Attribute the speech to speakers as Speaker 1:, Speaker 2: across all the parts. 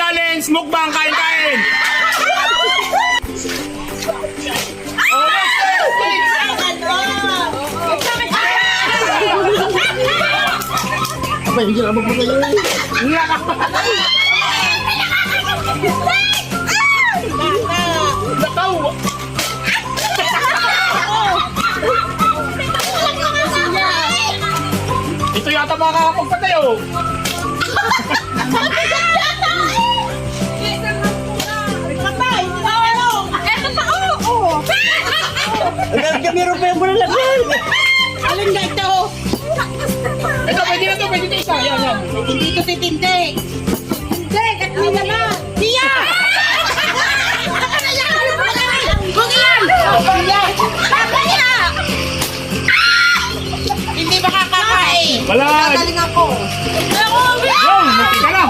Speaker 1: challenge, mukbang, kain-kain.
Speaker 2: Abay, hindi na magpapagaling.
Speaker 1: Ito yata makakapagpatay, oh.
Speaker 2: Meron pa yung bulalagyan.
Speaker 3: Alin na ito?
Speaker 1: Ito, pwede na to, pwede na isa. Yan, yan.
Speaker 3: Hindi ito si Tindik. Tindik, at hindi naman. Siya! Huwag yan! Tama niya! Hindi makakakain.
Speaker 1: Wala.
Speaker 3: Galing ako.
Speaker 1: Wow, mati ka na.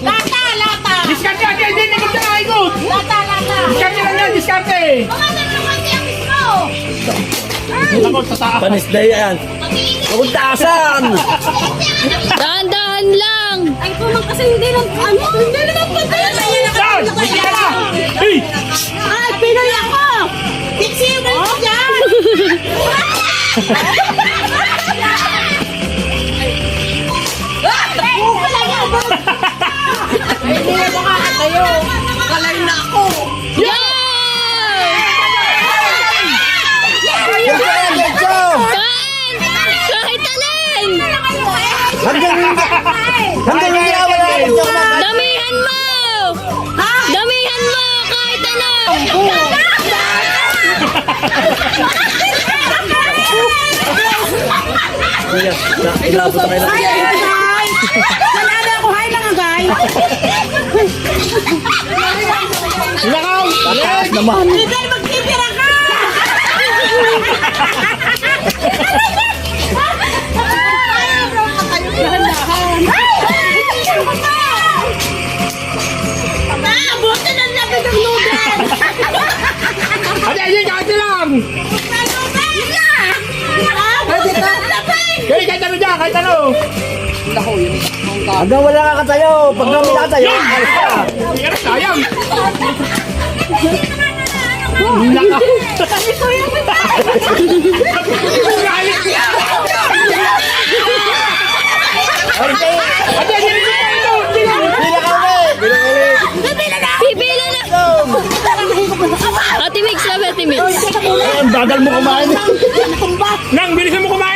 Speaker 3: Lata, lata.
Speaker 1: Diskarte, ate, hindi, ikot ka na, ikot.
Speaker 3: Lata, lata.
Speaker 1: Diskarte lang yan, diskarte. Ako, sa taas.
Speaker 2: Panis na yan. Huwag taasan.
Speaker 4: Dahan-dahan lang.
Speaker 3: Ay, kumang kasi hindi lang, hindi lang patayin.
Speaker 1: Saan? Mati ka na. Hey!
Speaker 3: Ay, Pinoy ako! Pixie, mo ko dyan! Buka lang yan! Hindi na makakatayo. Kalay na ako.
Speaker 2: Diretso!
Speaker 4: Kain! Kahit alin!
Speaker 2: Hanggang hindi ako na
Speaker 4: Damihan mo! Damihan mo! Kahit ano!
Speaker 2: ilabot na kayo.
Speaker 3: Wala na ako. Hi mga guys.
Speaker 1: Nakaw!
Speaker 2: Tataas naman.
Speaker 3: Hindi magtitira ka! Buti ng lapit ng noodle!
Speaker 1: Ate, ayun, kahit lang! Hey, kahit ano dyan, kahit ano!
Speaker 2: Hanggang wala kakatayo. Pag kami nakatayo, alis ka.
Speaker 1: Hindi ka na, sayang! Nakaw!
Speaker 2: Okay.
Speaker 1: Ate, ayun, ito!
Speaker 2: Bila ka ulit. Bila ka ulit.
Speaker 4: Pipila na! Ate Mix, sabi Ate Mix.
Speaker 2: Ang bagal mo kumain.
Speaker 1: Nang, bilisan mo kumain!